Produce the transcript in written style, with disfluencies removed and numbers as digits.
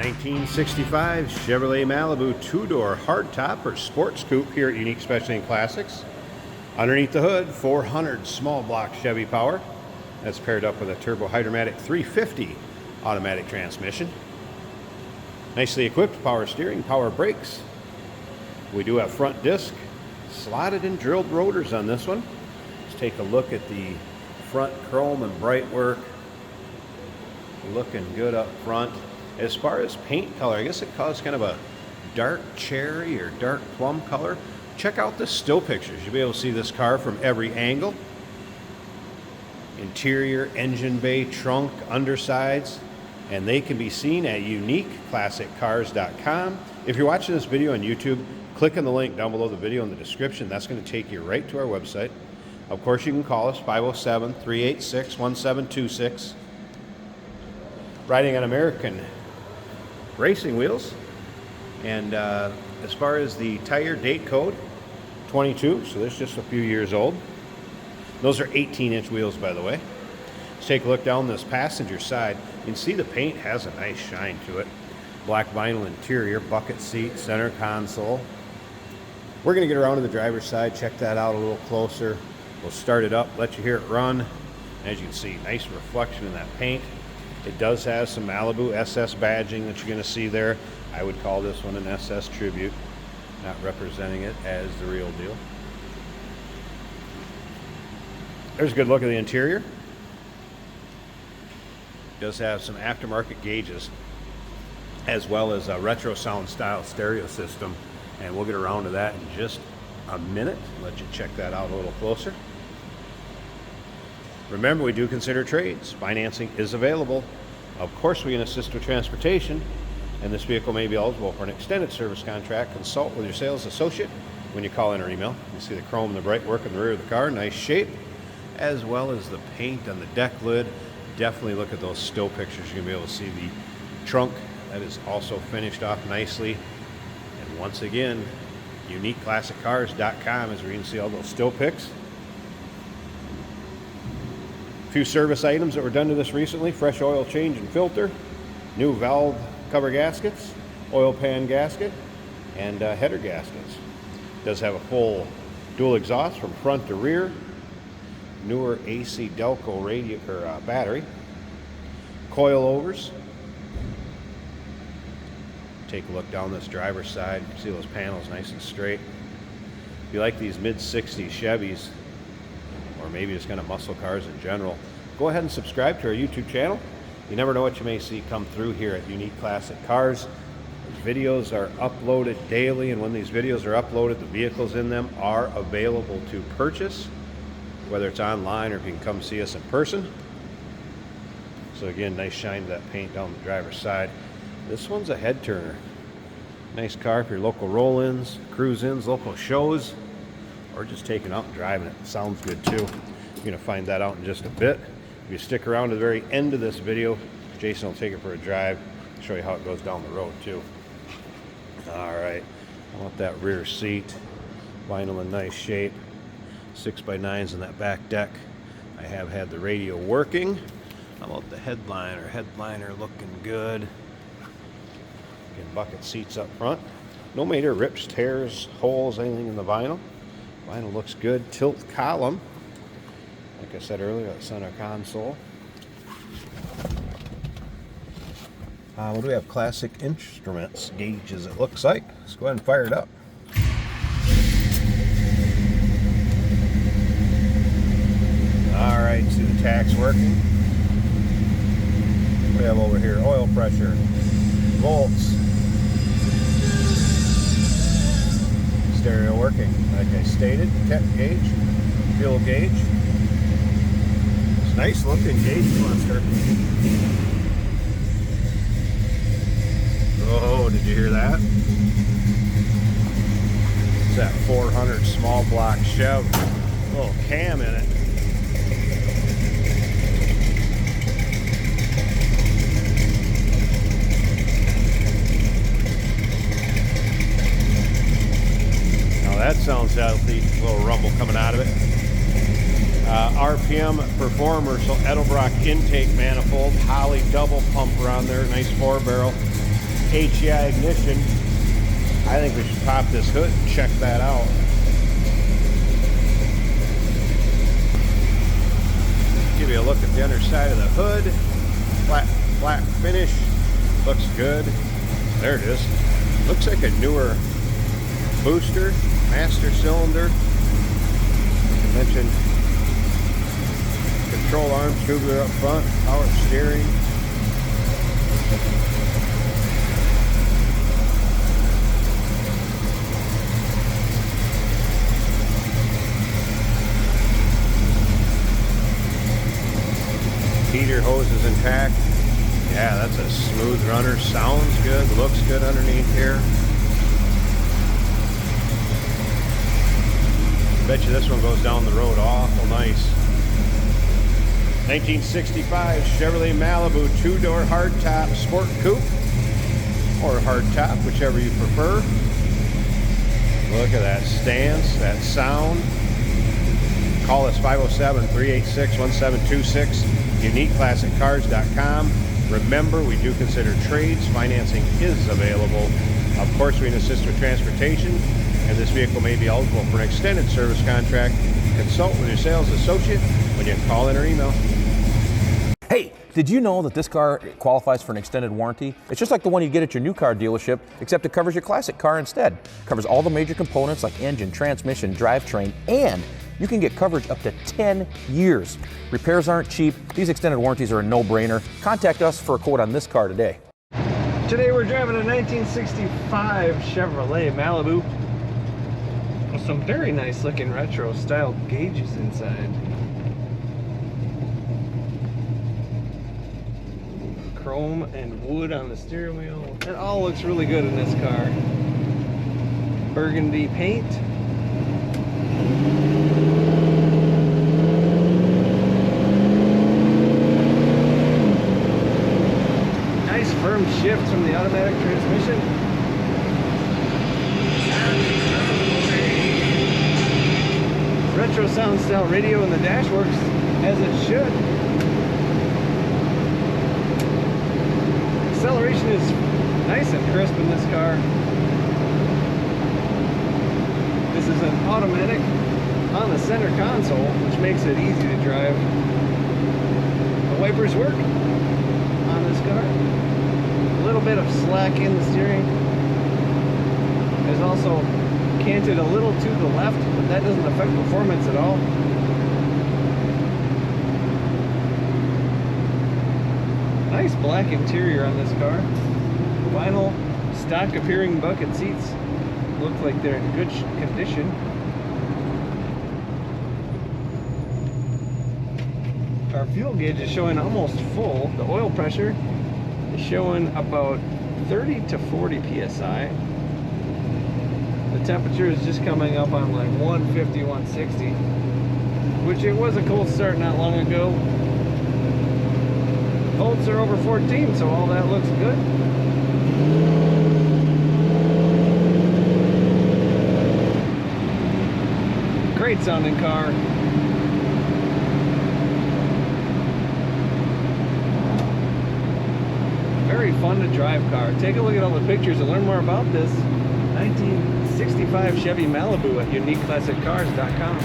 1965 Chevrolet Malibu two-door hardtop or sports coupe here at Unique Specialty and Classics. Underneath the hood, 400 small block Chevy power. That's paired up with a turbo hydromatic 350 automatic transmission. Nicely equipped power steering, power brakes. We do have front disc, slotted and drilled rotors on this one. Let's take a look at the front chrome and bright work. Looking good up front. As far as paint color, I guess it calls kind of a dark cherry or dark plum color. Check out the still pictures. You'll be able to see this car from every angle. Interior, engine bay, trunk, undersides, and they can be seen at uniqueclassiccars.com. If you're watching this video on YouTube, click on the link down below the video in the description. That's going to take you right to our website. Of course, you can call us 507-386-1726. Riding on American racing wheels. And as far as the tire date code, 22, so this is just a few years old. Those are 18-inch wheels, by the way. Let's take a look down this passenger side. You can see the paint has a nice shine to it. Black vinyl interior, bucket seat, center console. We're going to get around to the driver's side, check that out a little closer. We'll start it up, let you hear it run. As you can see, nice reflection in that paint. It does have some Malibu SS badging that you're going to see there. I would call this one an SS tribute, not representing it as the real deal. There's a good look at the interior. It does have some aftermarket gauges, as well as a retro sound style stereo system. And we'll get around to that in just a minute. Let you check that out a little closer. Remember, we do consider trades. Financing is available. Of course, we can assist with transportation, and this vehicle may be eligible for an extended service contract. Consult with your sales associate when you call in or email. You see the chrome and the bright work in the rear of the car, nice shape, as well as the paint on the deck lid. Definitely look at those still pictures. You're going to be able to see the trunk that is also finished off nicely. And once again, uniqueclassiccars.com is where you can see all those still pics. Few service items that were done to this recently: fresh oil change and filter, new valve cover gaskets, oil pan gasket, and header gaskets. It does have a full dual exhaust from front to rear, newer AC Delco radio battery, coilovers. Take a look down this driver's side. See those panels nice and straight. If you like these mid-60s Chevys, or maybe just kind of muscle cars in general, go ahead and subscribe to our YouTube channel. You never know what you may see come through here at Unique Classic Cars. These videos are uploaded daily, and when these videos are uploaded, the vehicles in them are available to purchase, whether it's online or if you can come see us in person. So again, nice shine to that paint down the driver's side. This one's a head turner. Nice car for your local roll-ins, cruise-ins, local shows, or just taking out and driving it. Sounds good too. You're going to find that out in just a bit. If you stick around to the very end of this video, Jason will take it for a drive, show you how it goes down the road too. All right, I want that rear seat, vinyl in nice shape, 6x9s in that back deck. I have had the radio working. How about the headliner? Headliner looking good. Again, bucket seats up front. No major rips, tears, holes, anything in the vinyl. Vinyl looks good. Tilt column. Like I said earlier, that center console. What do we have? Classic Instruments gauges, it looks like. Let's go ahead and fire it up. All right, see the tachs working. What do we have over here? Oil pressure, volts, stereo working. Like I stated, temp gauge, fuel gauge. It's nice looking gauge cluster. Oh, did you hear that? It's that 400 small block Chev. Little cam in it. Now that sounds healthy. A little rumble coming out of it. RPM Performer, so Edelbrock intake manifold, Holley double pumper on there, nice 4-barrel. HEI ignition. I think we should pop this hood and check that out. Give you a look at the underside of the hood. Flat finish. Looks good. There it is. Looks like a newer booster, master cylinder. Like I mentioned, control arm, tubular up front, power steering. Heater hose is intact. Yeah, that's a smooth runner. Sounds good, looks good underneath here. Bet you this one goes down the road awful nice. 1965 Chevrolet Malibu 2-door hardtop sport coupe, or hardtop, whichever you prefer. Look at that stance, that sound. Call us 507-386-1726, uniqueclassiccars.com. Remember, we do consider trades. Financing is available. Of course, we can assist with transportation, and this vehicle may be eligible for an extended service contract. Consult with your sales associate when you call in or email. Hey, did you know that this car qualifies for an extended warranty? It's just like the one you get at your new car dealership, except it covers your classic car instead. It covers all the major components like engine, transmission, drivetrain, and you can get coverage up to 10 years. Repairs aren't cheap. These extended warranties are a no-brainer. Contact us for a quote on this car today. Today we're driving a 1965 Chevrolet Malibu with some very nice looking retro style gauges inside. Chrome and wood on the steering wheel. It all looks really good in this car. Burgundy paint. Nice firm shift from the automatic transmission. Retro sound style radio in the dash works as it should. Acceleration is nice and crisp in this car. This is an automatic on the center console, which makes it easy to drive. The wipers work on this car. A little bit of slack in the steering. There's also canted a little to the left, but that doesn't affect performance at all. Nice black interior on this car. Vinyl stock appearing bucket seats look like they're in good condition. Our fuel gauge is showing almost full. The oil pressure is showing about 30 to 40 psi. The temperature is just coming up on like 150, 160, which it was a cold start not long ago. Volts are over 14, so all that looks good. Great sounding car. Very fun to drive car. Take a look at all the pictures and learn more about this 1965 Chevy Malibu at uniqueclassiccars.com.